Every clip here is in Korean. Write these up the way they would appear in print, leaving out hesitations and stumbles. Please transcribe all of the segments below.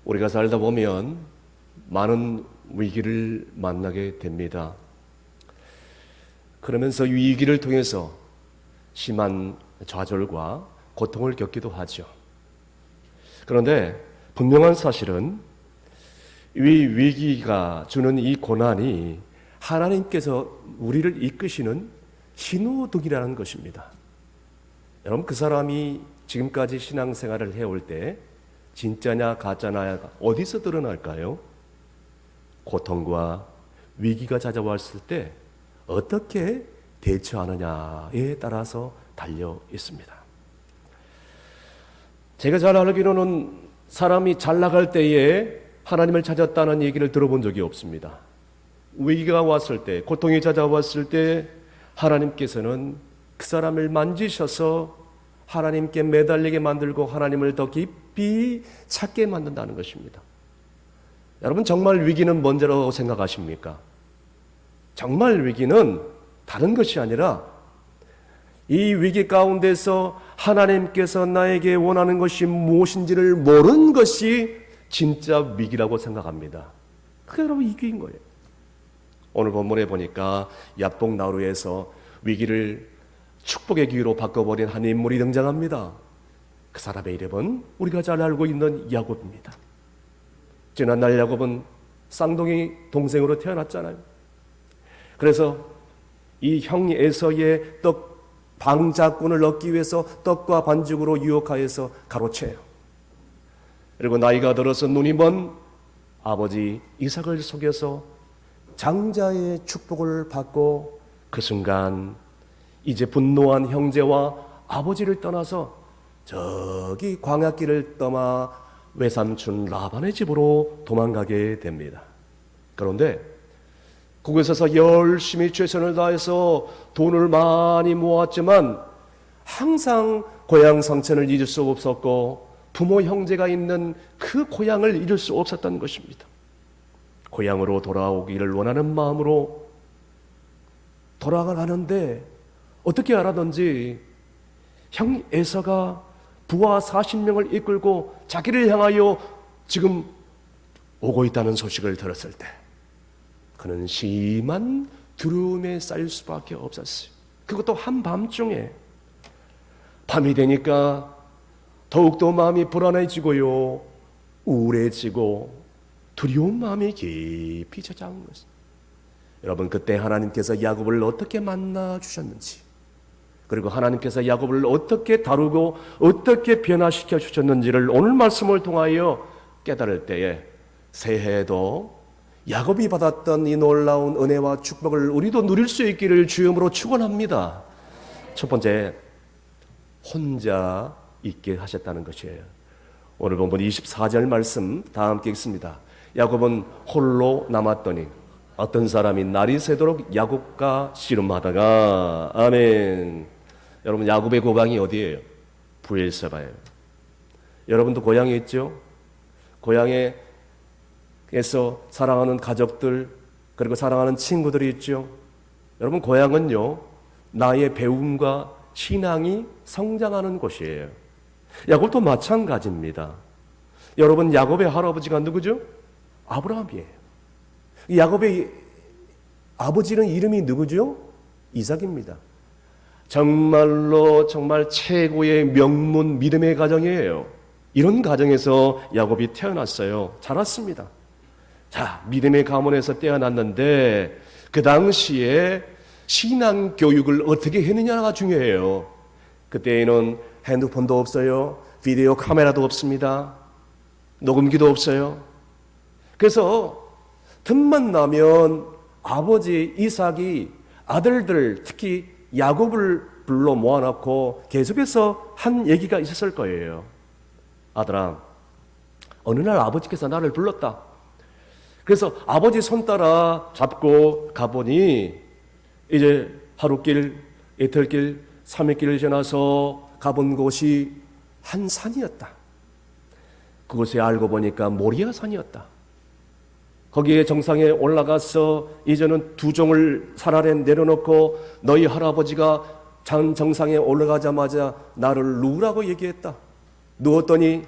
우리가 살다 보면 많은 위기를 만나게 됩니다. 그러면서 위기를 통해서 심한 좌절과 고통을 겪기도 하죠. 그런데 분명한 사실은 이 위기가 주는 이 고난이 하나님께서 우리를 이끄시는 신호등이라는 것입니다. 여러분, 그 사람이 지금까지 신앙생활을 해올 때 진짜냐 가짜냐가 어디서 드러날까요? 고통과 위기가 찾아왔을 때 어떻게 대처하느냐에 따라서 달려 있습니다. 제가 잘 알기로는 사람이 잘 나갈 때에 하나님을 찾았다는 얘기를 들어본 적이 없습니다. 위기가 왔을 때, 고통이 찾아왔을 때 하나님께서는 그 사람을 만지셔서 하나님께 매달리게 만들고 하나님을 더 깊이 찾게 만든다는 것입니다. 여러분, 정말 위기는 뭔지라고 생각하십니까? 정말 위기는 다른 것이 아니라 이 위기 가운데서 하나님께서 나에게 원하는 것이 무엇인지를 모르는 것이 진짜 위기라고 생각합니다. 그게 여러분 위기인 거예요. 오늘 본문에 보니까 야복나루에서 위기를 축복의 기회로 바꿔버린 한 인물이 등장합니다. 그 사람의 이름은 우리가 잘 알고 있는 야곱입니다. 지난날 야곱은 쌍둥이 동생으로 태어났잖아요. 그래서 이 형 에서의 떡 방자꾼을 얻기 위해서 떡과 반죽으로 유혹하여서 가로채요. 그리고 나이가 들어서 눈이 먼 아버지 이삭을 속여서 장자의 축복을 받고 그 순간 이제 분노한 형제와 아버지를 떠나서 저기 광야길을 떠나 외삼촌 라반의 집으로 도망가게 됩니다. 그런데 그곳에서 열심히 최선을 다해서 돈을 많이 모았지만 항상 고향 성천을 잊을 수 없었고 부모 형제가 있는 그 고향을 잊을 수 없었던 것입니다. 고향으로 돌아오기를 원하는 마음으로 돌아가는데 어떻게 알았던지 형 에서가 부하 40명을 이끌고 자기를 향하여 지금 오고 있다는 소식을 들었을 때 그는 심한 두려움에 쌓일 수밖에 없었어요. 그것도 한밤중에. 밤이 되니까 더욱더 마음이 불안해지고요, 우울해지고 두려운 마음이 깊이 찾아온 것입니다. 여러분, 그때 하나님께서 야곱을 어떻게 만나 주셨는지, 그리고 하나님께서 야곱을 어떻게 다루고 어떻게 변화시켜 주셨는지를 오늘 말씀을 통하여 깨달을 때에 새해에도 야곱이 받았던 이 놀라운 은혜와 축복을 우리도 누릴 수 있기를 주님으로 축원합니다. 첫 번째, 혼자 있게 하셨다는 것이에요. 오늘 본문 24절 말씀 다 함께 읽습니다. 야곱은 홀로 남았더니 어떤 사람이 날이 새도록 야곱과 씨름하다가. 아멘. 여러분, 야곱의 고향이 어디예요? 브엘세바예요. 여러분도 고향에 있죠? 고향에서 사랑하는 가족들, 그리고 사랑하는 친구들이 있죠. 여러분, 고향은요, 나의 배움과 신앙이 성장하는 곳이에요. 야곱도 마찬가지입니다. 여러분, 야곱의 할아버지가 누구죠? 아브라함이에요. 야곱의 아버지는 이름이 누구죠? 이삭입니다. 정말로 정말 최고의 명문 믿음의 가정이에요. 이런 가정에서 야곱이 태어났어요. 자랐습니다. 자, 믿음의 가문에서 태어났는데 그 당시에 신앙 교육을 어떻게 했느냐가 중요해요. 그때에는 핸드폰도 없어요. 비디오 카메라도 없습니다. 녹음기도 없어요. 그래서 틈만 나면 아버지 이삭이 아들들, 특히 야곱을 불러 모아놓고 계속해서 한 얘기가 있었을 거예요. 아들아, 어느 날 아버지께서 나를 불렀다. 그래서 아버지 손 따라 잡고 가보니 이제 하루길, 이틀길, 3일길을 지나서 가본 곳이 한 산이었다. 그곳에 알고 보니까 모리아 산이었다. 거기에 정상에 올라가서 이제는 두 종을 산 아래 내려놓고 너희 할아버지가 정상에 올라가자마자 나를 누우라고 얘기했다. 누웠더니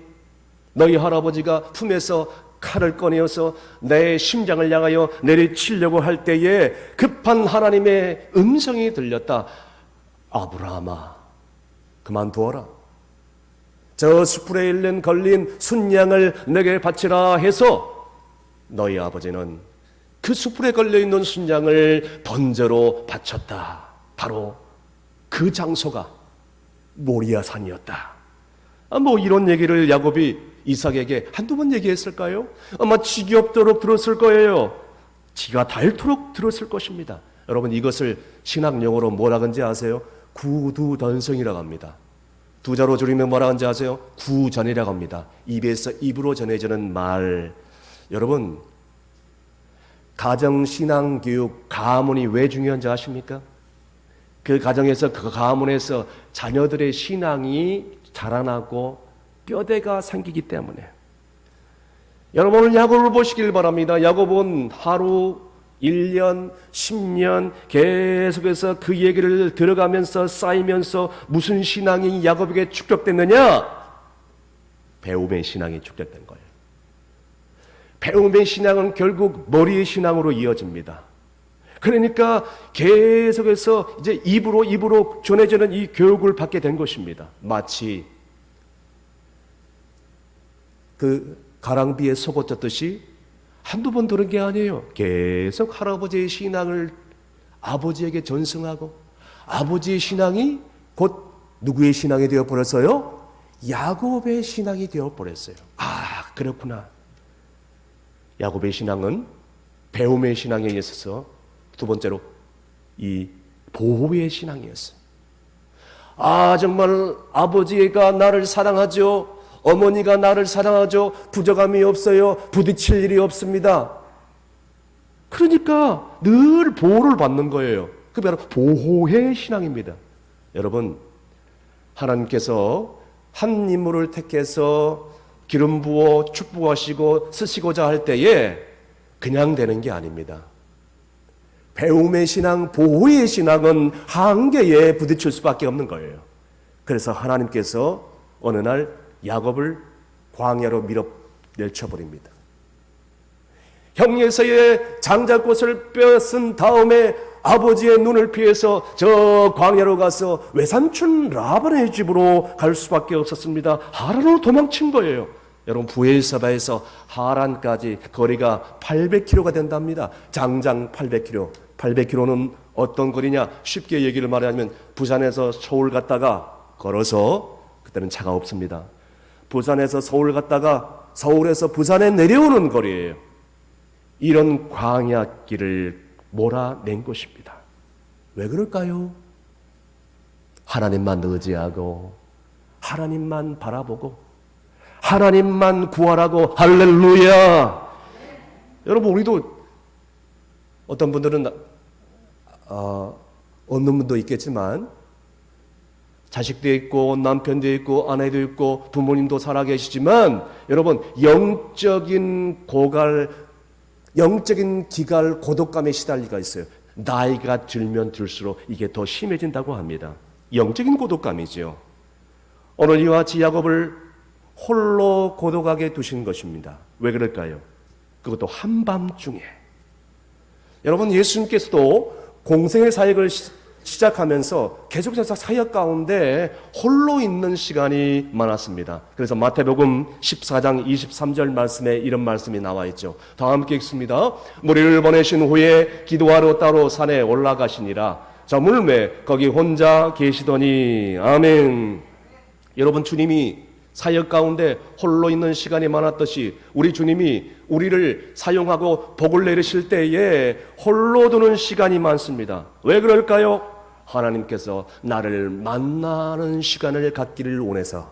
너희 할아버지가 품에서 칼을 꺼내어서 내 심장을 향하여 내리치려고 할 때에 급한 하나님의 음성이 들렸다. 아브라함아, 그만두어라. 저 숯불에 걸린 순양을 내게 바치라 해서 너희 아버지는 그 숯불에 걸려있는 순양을 번제로 바쳤다. 바로 그 장소가 모리아산이었다. 이런 얘기를 야곱이 이삭에게 한두 번 얘기했을까요? 아마 지겹도록 들었을 거예요. 지가 닳도록 들었을 것입니다. 여러분, 이것을 신학 용어로 뭐라 하는지 아세요? 구두던성이라고 합니다. 두자로 줄이면 뭐라 하는지 아세요? 구전이라고 합니다. 입에서 입으로 전해지는 말. 여러분, 가정신앙교육 가문이 왜 중요한지 아십니까? 그 가정에서, 그 가문에서 자녀들의 신앙이 자라나고 뼈대가 생기기 때문에. 여러분, 오늘 야곱을 보시길 바랍니다. 야곱은 하루, 1년, 10년 계속해서 그 얘기를 들어가면서 쌓이면서 무슨 신앙이 야곱에게 축적됐느냐? 배움의 신앙이 축적된 거예요. 배움의 신앙은 결국 머리의 신앙으로 이어집니다. 그러니까 계속해서 이제 입으로 전해지는 이 교육을 받게 된 것입니다. 마치 그 가랑비에 속옷졌듯이 한두 번 들은 게 아니에요. 계속 할아버지의 신앙을 아버지에게 전승하고, 아버지의 신앙이 곧 누구의 신앙이 되어버렸어요? 야곱의 신앙이 되어버렸어요. 그렇구나. 야곱의 신앙은 배움의 신앙에 있어서 두 번째로 이 보호의 신앙이었어요. 정말 아버지가 나를 사랑하죠. 어머니가 나를 사랑하죠. 부족함이 없어요. 부딪힐 일이 없습니다. 그러니까 늘 보호를 받는 거예요. 그게 바로 보호의 신앙입니다. 여러분, 하나님께서 한 인물을 택해서 기름 부어 축복하시고 쓰시고자 할 때에 그냥 되는 게 아닙니다. 배움의 신앙, 보호의 신앙은 한계에 부딪힐 수밖에 없는 거예요. 그래서 하나님께서 어느 날 야곱을 광야로 밀어내쳐버립니다. 형예서의 장작꽃을 빼앗은 다음에 아버지의 눈을 피해서 저 광야로 가서 외삼촌 라반의 집으로 갈 수밖에 없었습니다. 하란으로 도망친 거예요. 여러분, 부엘사바에서 하란까지 거리가 800km가 된답니다. 장장 800km. 800km는 어떤 거리냐? 쉽게 얘기를 말하면 부산에서 서울 갔다가 걸어서, 그때는 차가 없습니다. 부산에서 서울 갔다가 서울에서 부산에 내려오는 거리예요. 이런 광야길을 몰아낸 것입니다. 왜 그럴까요? 하나님만 의지하고 하나님만 바라보고 하나님만 구하라고. 할렐루야. 여러분, 우리도 어떤 분들은 없는 분도 있겠지만 자식도 있고 남편도 있고 아내도 있고 부모님도 살아계시지만 여러분, 영적인 기갈, 고독감에 시달리가 있어요. 나이가 들면 들수록 이게 더 심해진다고 합니다. 영적인 고독감이죠. 오늘 이와 같이 야곱을 홀로 고독하게 두신 것입니다. 왜 그럴까요? 그것도 한밤중에. 여러분, 예수님께서도 공생의 사역을 시작하면서 계속해서 사역 가운데 홀로 있는 시간이 많았습니다. 그래서 마태복음 14장 23절 말씀에 이런 말씀이 나와 있죠. 다 함께 읽습니다. 무리를 보내신 후에 기도하러 따로 산에 올라가시니라. 저 물매 거기 혼자 계시더니. 아멘. 여러분, 주님이 사역 가운데 홀로 있는 시간이 많았듯이 우리 주님이 우리를 사용하고 복을 내리실 때에 홀로 두는 시간이 많습니다. 왜 그럴까요? 하나님께서 나를 만나는 시간을 갖기를 원해서.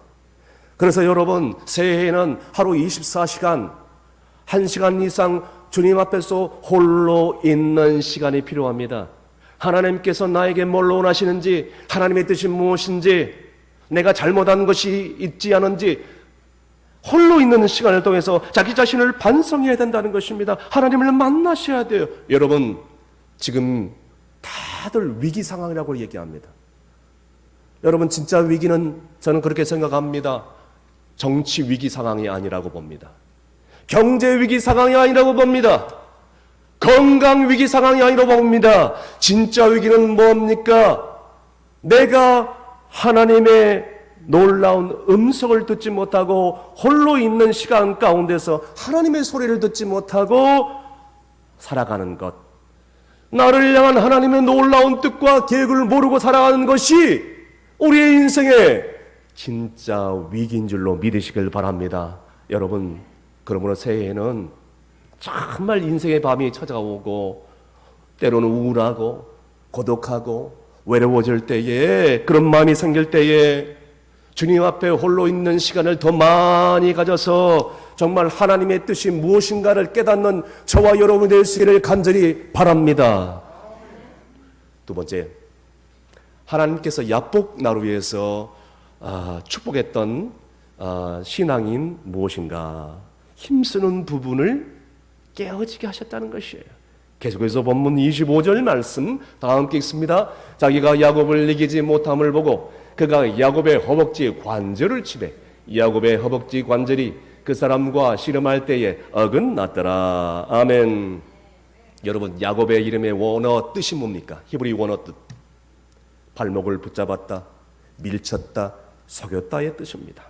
그래서 여러분, 새해에는 하루 24시간 1시간 이상 주님 앞에서 홀로 있는 시간이 필요합니다. 하나님께서 나에게 뭘 원하시는지, 하나님의 뜻이 무엇인지, 내가 잘못한 것이 있지 않은지 홀로 있는 시간을 통해서 자기 자신을 반성해야 된다는 것입니다. 하나님을 만나셔야 돼요. 여러분, 지금 다들 위기 상황이라고 얘기합니다. 여러분, 진짜 위기는 저는 그렇게 생각합니다. 정치 위기 상황이 아니라고 봅니다. 경제 위기 상황이 아니라고 봅니다. 건강 위기 상황이 아니라고 봅니다. 진짜 위기는 뭡니까? 내가 하나님의 놀라운 음성을 듣지 못하고 홀로 있는 시간 가운데서 하나님의 소리를 듣지 못하고 살아가는 것. 나를 향한 하나님의 놀라운 뜻과 계획을 모르고 살아가는 것이 우리의 인생의 진짜 위기인 줄로 믿으시길 바랍니다. 여러분, 그러므로 새해에는 정말 인생의 밤이 찾아오고 때로는 우울하고 고독하고 외로워질 때에, 그런 마음이 생길 때에 주님 앞에 홀로 있는 시간을 더 많이 가져서 정말 하나님의 뜻이 무엇인가를 깨닫는 저와 여러분이 될 수 있기를 간절히 바랍니다. 두 번째, 하나님께서 야복 나루 위해서 축복했던 신앙인 무엇인가? 힘쓰는 부분을 깨어지게 하셨다는 것이에요. 계속해서 본문 25절 말씀 다 함께 읽습니다. 자기가 야곱을 이기지 못함을 보고 그가 야곱의 허벅지 관절을 치되 야곱의 허벅지 관절이 그 사람과 씨름할 때에 어긋났더라. 아멘. 여러분, 야곱의 이름의 원어 뜻이 뭡니까? 히브리 원어 뜻. 발목을 붙잡았다, 밀쳤다, 속였다의 뜻입니다.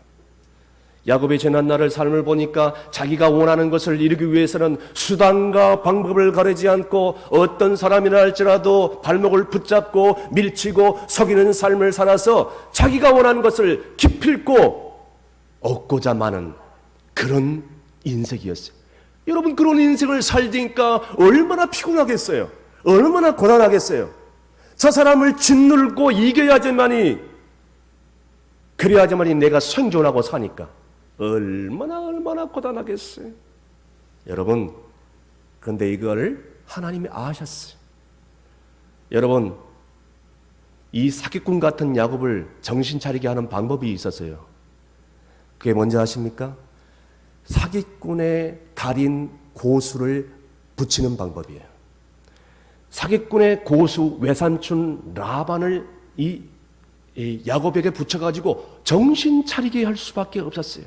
야곱의 지난날의 삶을 보니까 자기가 원하는 것을 이루기 위해서는 수단과 방법을 가리지 않고 어떤 사람이라 할지라도 발목을 붙잡고 밀치고 속이는 삶을 살아서 자기가 원하는 것을 기필코 얻고자 마는 그런 인생이었어요. 여러분, 그런 인생을 살니까 얼마나 피곤하겠어요? 얼마나 고단하겠어요? 저 사람을 짓눌고 이겨야지만이, 그래야지만이 내가 생존하고 사니까 얼마나 고단하겠어요. 여러분, 그런데 이걸 하나님이 아셨어요. 여러분, 이 사기꾼 같은 야곱을 정신 차리게 하는 방법이 있었어요. 그게 뭔지 아십니까? 사기꾼의 달인 고수를 붙이는 방법이에요. 사기꾼의 고수 외삼촌 라반을 이 야곱에게 붙여가지고 정신 차리게 할 수밖에 없었어요.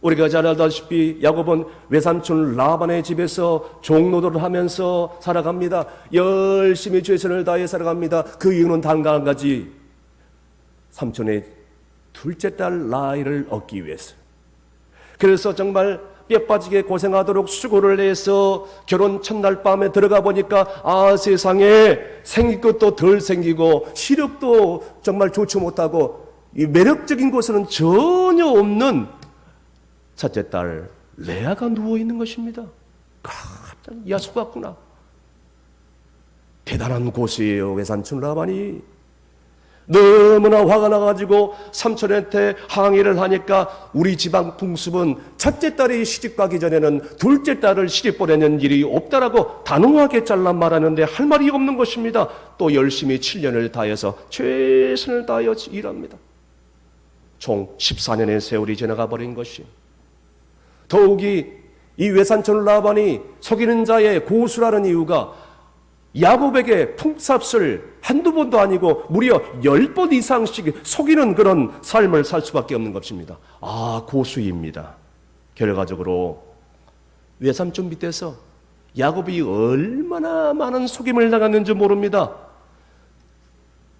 우리가 잘 알다시피 야곱은 외삼촌 라반의 집에서 종노릇을 하면서 살아갑니다. 열심히 최선을 다해 살아갑니다. 그 이유는 단 한 가지, 삼촌의 둘째 딸 라헬을 얻기 위해서. 그래서 정말 뼈 빠지게 고생하도록 수고를 해서 결혼 첫날 밤에 들어가 보니까 세상에 생길 것도 덜 생기고 시력도 정말 좋지 못하고 이 매력적인 곳에는 전혀 없는 첫째 딸 레아가 누워있는 것입니다. 깜짝 야수 같구나. 대단한 고수예요. 외삼촌 라반이 너무나 화가 나가지고 삼촌한테 항의를 하니까 우리 집안 풍습은 첫째 딸이 시집가기 전에는 둘째 딸을 시집 보내는 일이 없다라고 단호하게 잘라 말하는데 할 말이 없는 것입니다. 또 열심히 7년을 다해서 최선을 다하여 일합니다. 총 14년의 세월이 지나가 버린 것이, 더욱이 이 외삼촌 라반이 속이는 자의 고수라는 이유가 야곱에게 품삯을 한두 번도 아니고 무려 10번 이상씩 속이는 그런 삶을 살 수밖에 없는 것입니다. 고수입니다. 결과적으로 외삼촌 밑에서 야곱이 얼마나 많은 속임을 당했는지 모릅니다.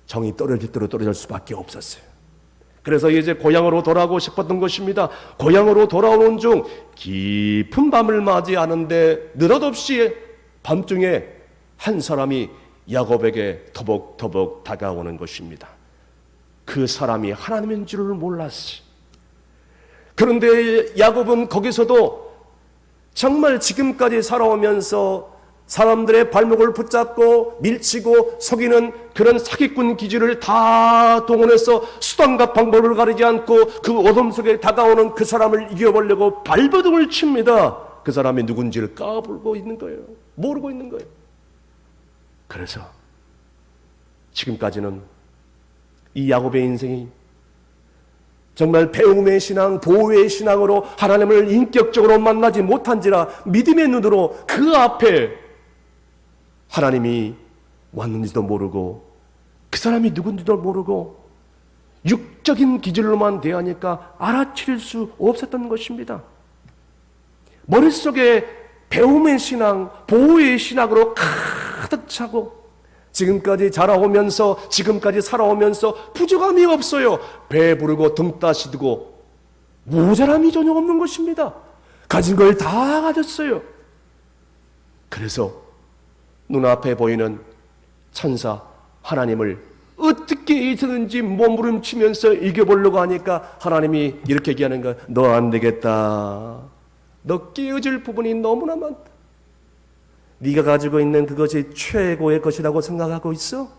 정이 떨어질 대로 떨어질 수밖에 없었어요. 그래서 이제 고향으로 돌아가고 싶었던 것입니다. 고향으로 돌아오는 중 깊은 밤을 맞이하는데 느닷없이 밤중에 한 사람이 야곱에게 터벅터벅 다가오는 것입니다. 그 사람이 하나님인 줄을 몰랐어요. 그런데 야곱은 거기서도 정말 지금까지 살아오면서 사람들의 발목을 붙잡고 밀치고 속이는 그런 사기꾼 기질을 다 동원해서 수단과 방법을 가리지 않고 그 어둠 속에 다가오는 그 사람을 이겨보려고 발버둥을 칩니다. 그 사람이 누군지를 까불고 있는 거예요. 모르고 있는 거예요. 그래서 지금까지는 이 야곱의 인생이 정말 배움의 신앙, 보호의 신앙으로 하나님을 인격적으로 만나지 못한지라 믿음의 눈으로 그 앞에 하나님이 왔는지도 모르고 그 사람이 누군지도 모르고 육적인 기질로만 대하니까 알아차릴 수 없었던 것입니다. 머릿속에 배움의 신앙, 보호의 신앙으로 가득 차고 지금까지 자라오면서 지금까지 살아오면서 부족함이 없어요. 배부르고 등 따시고 모자람이 전혀 없는 것입니다. 가진 걸 다 가졌어요. 그래서 눈앞에 보이는 천사 하나님을 어떻게 해서든지 몸부림치면서 이겨보려고 하니까 하나님이 이렇게 얘기하는 거야. 너 안 되겠다. 너 깨어질 부분이 너무나 많다. 네가 가지고 있는 그것이 최고의 것이라고 생각하고 있어?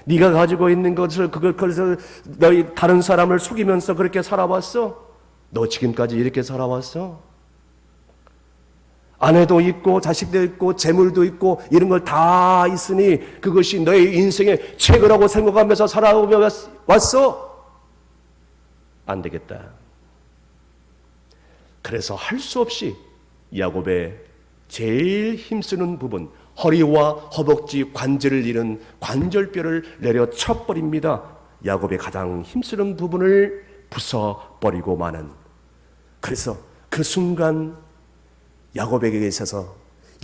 네가 가지고 있는 그것을 너희 다른 사람을 속이면서 그렇게 살아왔어? 너 지금까지 이렇게 살아왔어? 아내도 있고 자식도 있고 재물도 있고 이런 걸 다 있으니 그것이 너의 인생의 최고라고 생각하면서 살아왔어? 안 되겠다. 그래서 할 수 없이 야곱의 제일 힘쓰는 부분, 허리와 허벅지 관절을 잃은 관절뼈를 내려 쳐버립니다. 야곱의 가장 힘쓰는 부분을 부숴버리고 마는. 그래서 그 순간 야곱에게 있어서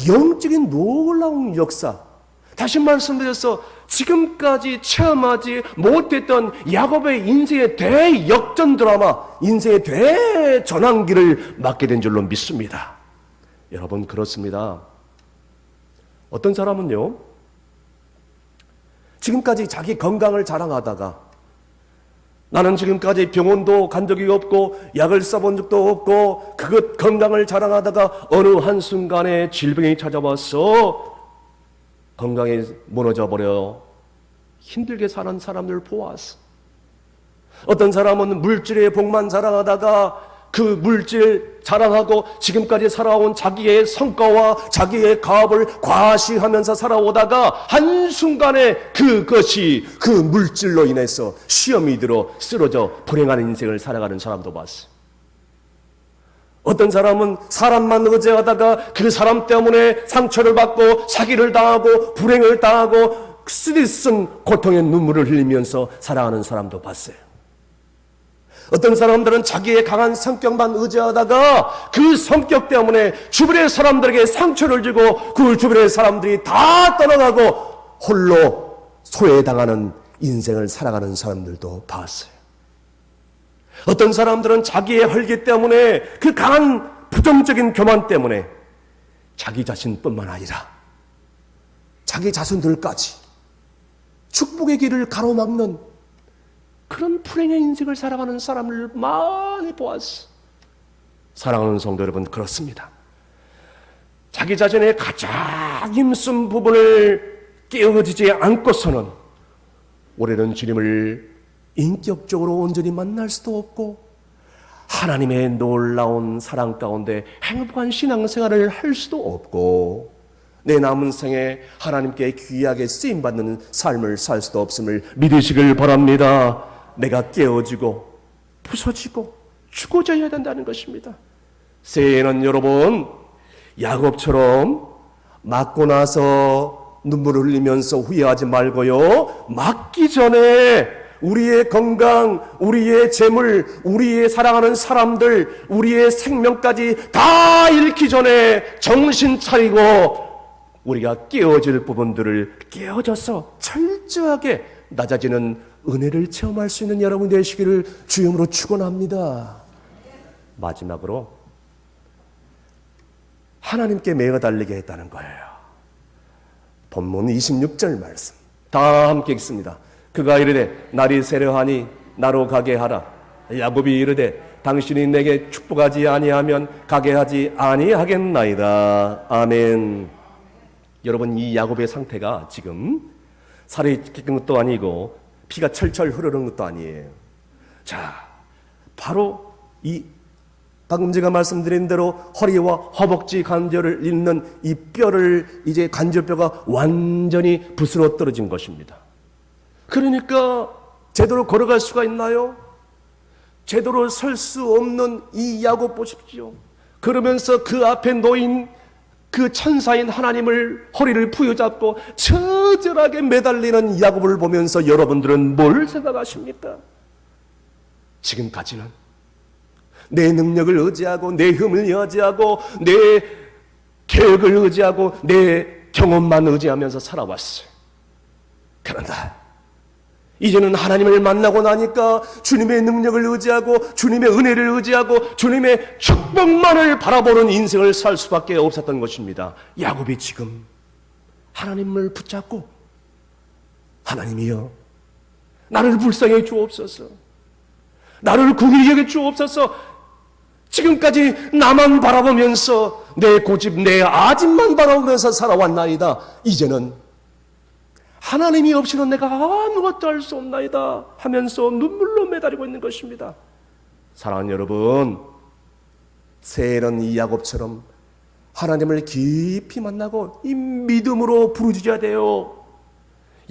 영적인 놀라운 역사, 다시 말씀드려서 지금까지 체험하지 못했던 야곱의 인생의 대역전 드라마, 인생의 대전환기를 맞게 된 줄로 믿습니다. 여러분, 그렇습니다. 어떤 사람은요, 지금까지 자기 건강을 자랑하다가 나는 지금까지 병원도 간 적이 없고 약을 써본 적도 없고 그것 건강을 자랑하다가 어느 한순간에 질병이 찾아와서 건강이 무너져 버려 힘들게 사는 사람들을 보았어. 어떤 사람은 물질의 복만 자랑하다가 그 물질 자랑하고 지금까지 살아온 자기의 성과와 자기의 가업을 과시하면서 살아오다가 한순간에 그것이 그 물질로 인해서 시험이 들어 쓰러져 불행한 인생을 살아가는 사람도 봤어. 어떤 사람은 사람만 의지하다가 그 사람 때문에 상처를 받고 사기를 당하고 불행을 당하고 쓰디쓴 고통의 눈물을 흘리면서 살아가는 사람도 봤어요. 어떤 사람들은 자기의 강한 성격만 의지하다가 그 성격 때문에 주변의 사람들에게 상처를 주고 그 주변의 사람들이 다 떠나가고 홀로 소외당하는 인생을 살아가는 사람들도 봤어요. 어떤 사람들은 자기의 혈기 때문에 그 강한 부정적인 교만 때문에 자기 자신뿐만 아니라 자기 자손들까지 축복의 길을 가로막는 그런 불행의 인생을 살아가는 사람을 많이 보았어. 사랑하는 성도 여러분, 그렇습니다. 자기 자신의 가장 힘쓴 부분을 깨어지지 않고서는 올해는 주님을 인격적으로 온전히 만날 수도 없고 하나님의 놀라운 사랑 가운데 행복한 신앙생활을 할 수도 없고 내 남은 생에 하나님께 귀하게 쓰임받는 삶을 살 수도 없음을 믿으시길 바랍니다. 내가 깨어지고 부서지고 죽어져야 된다는 것입니다. 새해에는 여러분 야곱처럼 맞고 나서 눈물을 흘리면서 후회하지 말고요, 맞기 전에 우리의 건강, 우리의 재물, 우리의 사랑하는 사람들, 우리의 생명까지 다 잃기 전에 정신 차리고 우리가 깨어질 부분들을 깨어져서 철저하게 낮아지는 은혜를 체험할 수 있는 여러분 되시기를 주님으로 축원합니다. 마지막으로 하나님께 매어달리게 했다는 거예요. 본문 26절 말씀 다 함께 읽습니다. 그가 이르되 날이 세려하니 나로 가게 하라. 야곱이 이르되 당신이 내게 축복하지 아니하면 가게 하지 아니하겠나이다. 아멘. 여러분, 이 야곱의 상태가 지금 살이 찢긴 것도 아니고 피가 철철 흐르는 것도 아니에요. 자, 바로 이 방금 제가 말씀드린 대로 허리와 허벅지 관절을 잇는 이 뼈를 이제 관절뼈가 완전히 부스러 떨어진 것입니다. 그러니까 제대로 걸어갈 수가 있나요? 제대로 설 수 없는 이 야곱 보십시오. 그러면서 그 앞에 놓인 그 천사인 하나님을 허리를 부여잡고 처절하게 매달리는 야곱을 보면서 여러분들은 뭘 생각하십니까? 지금까지는 내 능력을 의지하고 내 힘을 의지하고 내 계획을 의지하고 내 경험만 의지하면서 살아왔어요. 그런다, 이제는 하나님을 만나고 나니까 주님의 능력을 의지하고 주님의 은혜를 의지하고 주님의 축복만을 바라보는 인생을 살 수밖에 없었던 것입니다. 야곱이 지금 하나님을 붙잡고 하나님이여 나를 불쌍히 주옵소서, 나를 긍휼히 여겨 주옵소서, 지금까지 나만 바라보면서 내 고집 내 아집만 바라보면서 살아왔나이다. 이제는 하나님이 없이는 내가 아무것도 할 수 없나이다 하면서 눈물로 매달리고 있는 것입니다. 사랑하는 여러분, 새해는 이 야곱처럼 하나님을 깊이 만나고 이 믿음으로 부르짖어야 돼요.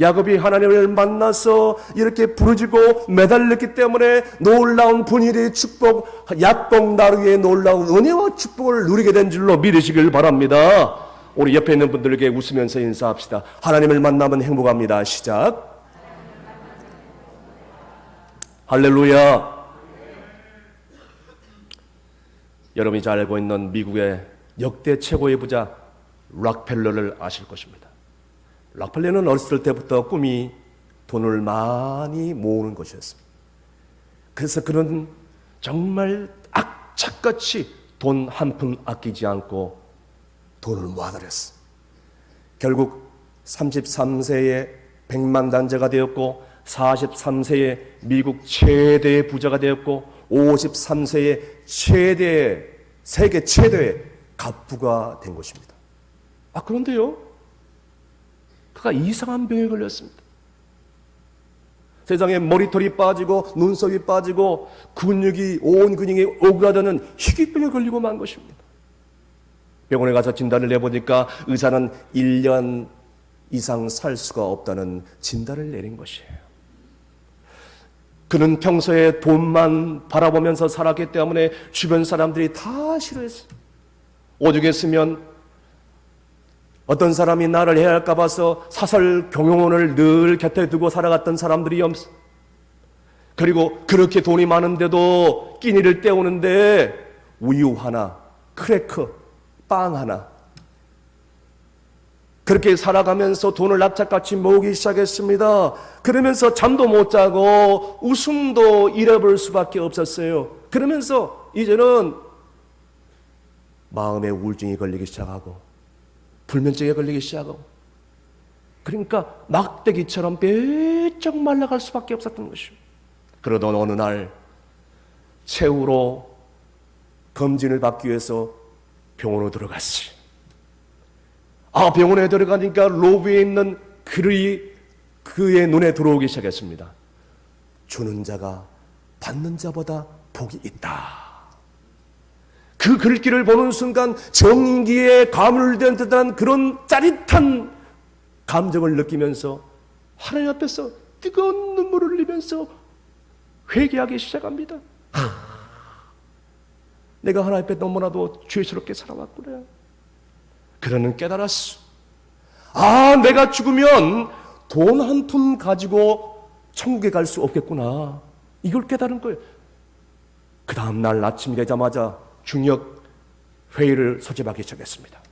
야곱이 하나님을 만나서 이렇게 부르짖고 매달렸기 때문에 놀라운 분일의 축복, 약복 나루의 놀라운 은혜와 축복을 누리게 된 줄로 믿으시길 바랍니다. 우리 옆에 있는 분들에게 웃으면서 인사합시다. 하나님을 만나면 행복합니다. 시작. 할렐루야. 여러분이 잘 알고 있는 미국의 역대 최고의 부자 락펠러를 아실 것입니다. 락펠러는 어렸을 때부터 꿈이 돈을 많이 모으는 것이었습니다. 그래서 그는 정말 악착같이 돈 한 푼 아끼지 않고 돈을 모아들였어. 결국 33세에 100만 단자가 되었고 43세에 미국 최대의 부자가 되었고 53세에 세계 최대의 갑부가 된 것입니다. 그런데요, 그가 이상한 병에 걸렸습니다. 세상에 머리털이 빠지고 눈썹이 빠지고 온 근육이 오그라드는 희귀병에 걸리고 만 것입니다. 병원에 가서 진단을 내보니까 의사는 1년 이상 살 수가 없다는 진단을 내린 것이에요. 그는 평소에 돈만 바라보면서 살았기 때문에 주변 사람들이 다 싫어했어요. 오죽했으면 어떤 사람이 나를 해할까 봐서 사설 경영원을 늘 곁에 두고 살아갔던 사람들이 그리고 그렇게 돈이 많은데도 끼니를 때우는데 우유 하나, 크래커, 빵 하나, 그렇게 살아가면서 돈을 납작같이 모으기 시작했습니다. 그러면서 잠도 못 자고 웃음도 잃어버릴 수밖에 없었어요. 그러면서 이제는 마음에 우울증이 걸리기 시작하고 불면증에 걸리기 시작하고, 그러니까 막대기처럼 빼쩍 말라갈 수밖에 없었던 것입니다. 그러던 어느 날 최후로 검진을 받기 위해서 병원으로 들어갔어요. 병원에 들어가니까 로비에 있는 글이 그의 눈에 들어오기 시작했습니다. 주는 자가 받는 자보다 복이 있다. 그 글귀를 보는 순간 정기에 가물된 듯한 그런 짜릿한 감정을 느끼면서 하나님 앞에서 뜨거운 눈물을 흘리면서 회개하기 시작합니다. 내가 하나님 앞에 너무나도 죄스럽게 살아왔구나. 그러는 깨달았어. 내가 죽으면 돈 한 푼 가지고 천국에 갈 수 없겠구나. 이걸 깨달은 거예요. 그 다음 날 아침이 되자마자 중역 회의를 소집하기 시작했습니다.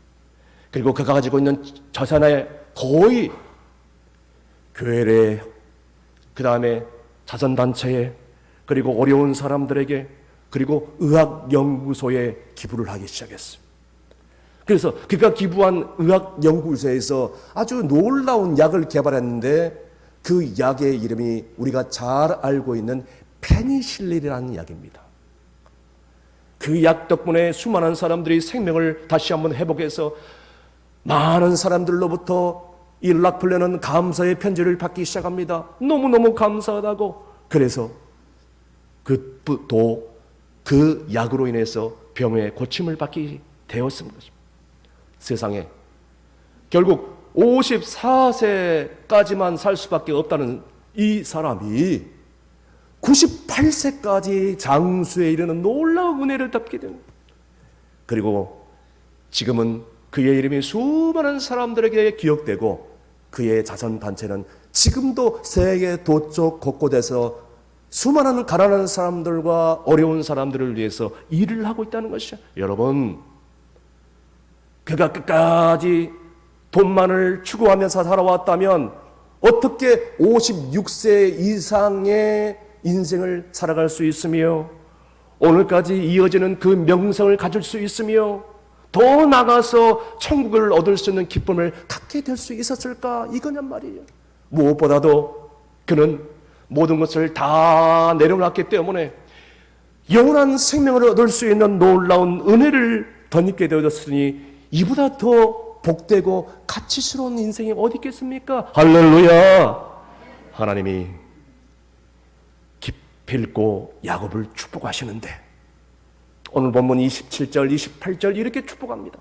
그리고 그가 가지고 있는 자산의 거의 교회에, 그 다음에 자선단체에, 그리고 어려운 사람들에게, 그리고 의학연구소에 기부를 하기 시작했습니다. 그래서 그가 기부한 의학연구소에서 아주 놀라운 약을 개발했는데 그 약의 이름이 우리가 잘 알고 있는 페니실린이라는 약입니다. 그 약 덕분에 수많은 사람들이 생명을 다시 한번 회복해서 많은 사람들로부터 이 락플레는 감사의 편지를 받기 시작합니다. 너무너무 감사하다고. 그래서 그 약으로 인해서 병의 고침을 받게 되었습니다. 세상에 결국 54세까지만 살 수밖에 없다는 이 사람이 98세까지 장수에 이르는 놀라운 은혜를 덮게 됩니다. 그리고 지금은 그의 이름이 수많은 사람들에게 기억되고 그의 자선단체는 지금도 세계 도쪽 곳곳에서 수많은 가난한 사람들과 어려운 사람들을 위해서 일을 하고 있다는 것이죠. 여러분, 그가 끝까지 돈만을 추구하면서 살아왔다면 어떻게 56세 이상의 인생을 살아갈 수 있으며 오늘까지 이어지는 그 명성을 가질 수 있으며 더 나가서 천국을 얻을 수 있는 기쁨을 갖게 될 수 있었을까? 이거냔 말이에요. 무엇보다도 그는 모든 것을 다 내려놨기 때문에 영원한 생명을 얻을 수 있는 놀라운 은혜를 덧입게 되어졌으니 이보다 더 복되고 가치스러운 인생이 어디 있겠습니까? 할렐루야! 하나님이 기필코 야곱을 축복하시는데 오늘 본문 27절, 28절 이렇게 축복합니다.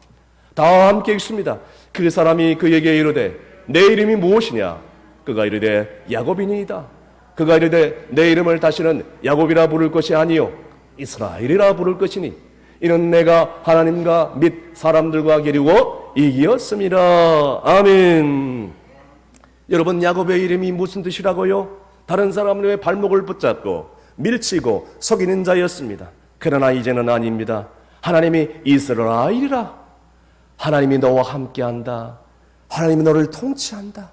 다 함께 읽습니다. 그 사람이 그에게 이르되 내 이름이 무엇이냐? 그가 이르되 야곱이니이다. 그가 이르되 내 이름을 다시는 야곱이라 부를 것이 아니요 이스라엘이라 부를 것이니 이는 내가 하나님과 및 사람들과 기르고 이기었습니다. 아멘. 여러분, 야곱의 이름이 무슨 뜻이라고요? 다른 사람의 발목을 붙잡고 밀치고 속이는 자였습니다. 그러나 이제는 아닙니다. 하나님이 이스라엘이라, 하나님이 너와 함께한다, 하나님이 너를 통치한다,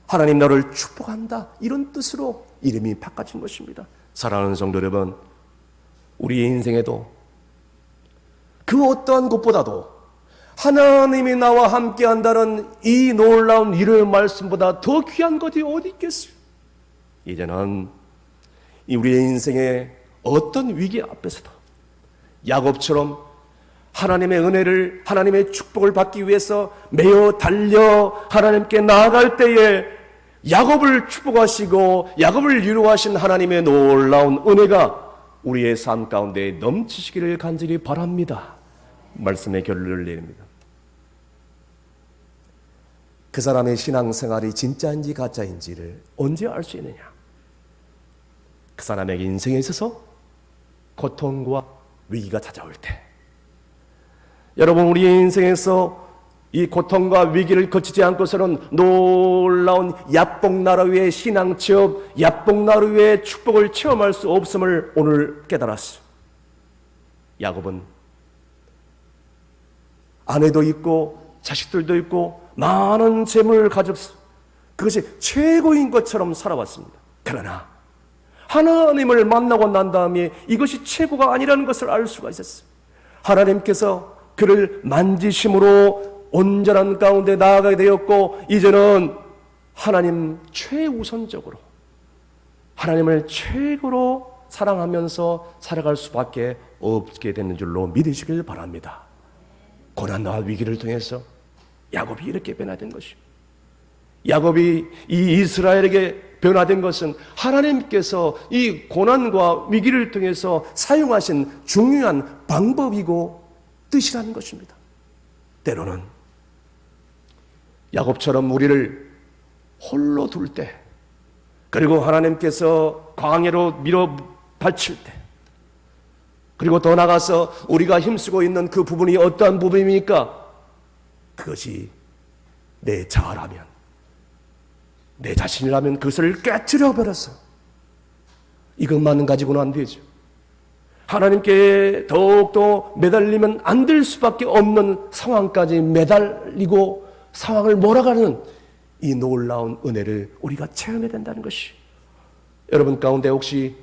하나님 너를 축복한다, 이런 뜻으로 이름이 바꿔진 것입니다. 사랑하는 성도 여러분, 우리의 인생에도 그 어떠한 것보다도 하나님이 나와 함께한다는 이 놀라운 이름의 말씀보다 더 귀한 것이 어디 있겠어요? 이제는 우리의 인생의 어떤 위기 앞에서도 야곱처럼 하나님의 은혜를, 하나님의 축복을 받기 위해서 매어 달려 하나님께 나아갈 때에 야곱을 축복하시고 야곱을 위로하신 하나님의 놀라운 은혜가 우리의 삶 가운데 넘치시기를 간절히 바랍니다. 말씀의 결론을 내립니다. 그 사람의 신앙생활이 진짜인지 가짜인지를 언제 알 수 있느냐? 그 사람에게 인생에 있어서 고통과 위기가 찾아올 때, 여러분, 우리의 인생에서 이 고통과 위기를 거치지 않고서는 놀라운 야복나루의 신앙 체험, 야복나루의 축복을 체험할 수 없음을 오늘 깨달았어요. 야곱은 아내도 있고 자식들도 있고 많은 재물을 가졌어. 그것이 최고인 것처럼 살아왔습니다. 그러나 하나님을 만나고 난 다음에 이것이 최고가 아니라는 것을 알 수가 있었어요. 하나님께서 그를 만지심으로 온전한 가운데 나아가게 되었고, 이제는 하나님 최우선적으로 하나님을 최고로 사랑하면서 살아갈 수밖에 없게 되는 줄로 믿으시길 바랍니다. 고난과 위기를 통해서 야곱이 이렇게 변화된 것입니다. 야곱이 이 이스라엘에게 변화된 것은 하나님께서 이 고난과 위기를 통해서 사용하신 중요한 방법이고 뜻이라는 것입니다. 때로는 야곱처럼 우리를 홀로 둘 때, 그리고 하나님께서 광야로 밀어 발칠 때, 그리고 더 나가서 우리가 힘쓰고 있는 그 부분이 어떠한 부분입니까? 그것이 내 자아라면, 내 자신이라면 그것을 깨트려 버려서 이것만은 가지고는 안 되죠. 하나님께 더욱더 매달리면 안 될 수밖에 없는 상황까지 매달리고 상황을 몰아가는 이 놀라운 은혜를 우리가 체험해야 된다는 것이, 여러분 가운데 혹시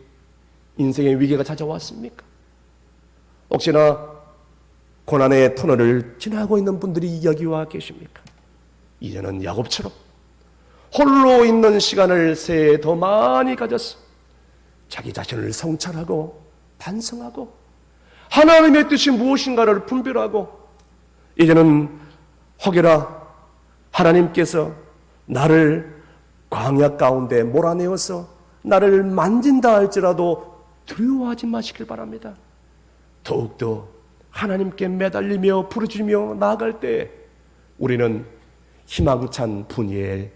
인생의 위기가 찾아왔습니까? 혹시나 고난의 터널을 지나고 있는 분들이 여기와 계십니까? 이제는 야곱처럼 홀로 있는 시간을 새해 더 많이 가져서 자기 자신을 성찰하고 반성하고 하나님의 뜻이 무엇인가를 분별하고, 이제는 혹여나 하나님께서 나를 광야 가운데 몰아내어서 나를 만진다 할지라도 두려워하지 마시길 바랍니다. 더욱더 하나님께 매달리며 부르짖으며 나아갈 때 우리는 희망찬 분이에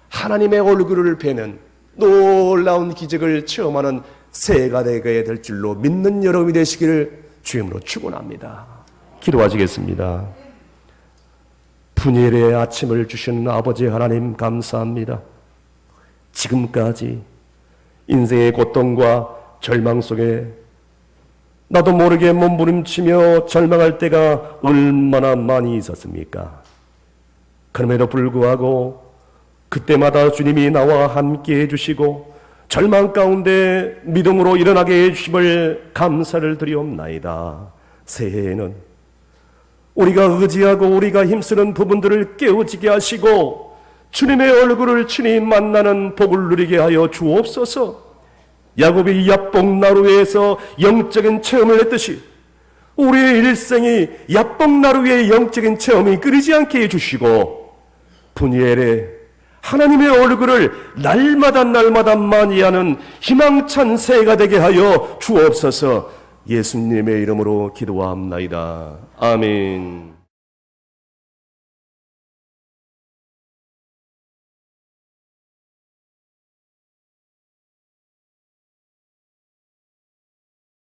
하나님의 얼굴을 뵈는 놀라운 기적을 체험하는 새해가 되게 될 줄로 믿는 여러분이 되시기를 주임으로 축원합니다. 기도하시겠습니다. 푸니엘의 아침을 주신 아버지 하나님 감사합니다. 지금까지 인생의 고통과 절망 속에 나도 모르게 몸부림치며 절망할 때가 얼마나 많이 있었습니까? 그럼에도 불구하고 그때마다 주님이 나와 함께 해주시고 절망 가운데 믿음으로 일어나게 해주심을 감사를 드리옵나이다. 새해에는 우리가 의지하고 우리가 힘쓰는 부분들을 깨어지게 하시고 주님의 얼굴을 친히 만나는 복을 누리게 하여 주옵소서. 야곱이 야복나루에서 영적인 체험을 했듯이 우리의 일생이 야복나루의 영적인 체험이 끊이지 않게 해주시고 푸니엘의 하나님의 얼굴을 날마다 많이 하는 희망찬 새해가 되게 하여 주옵소서. 예수님의 이름으로 기도합나이다. 아멘.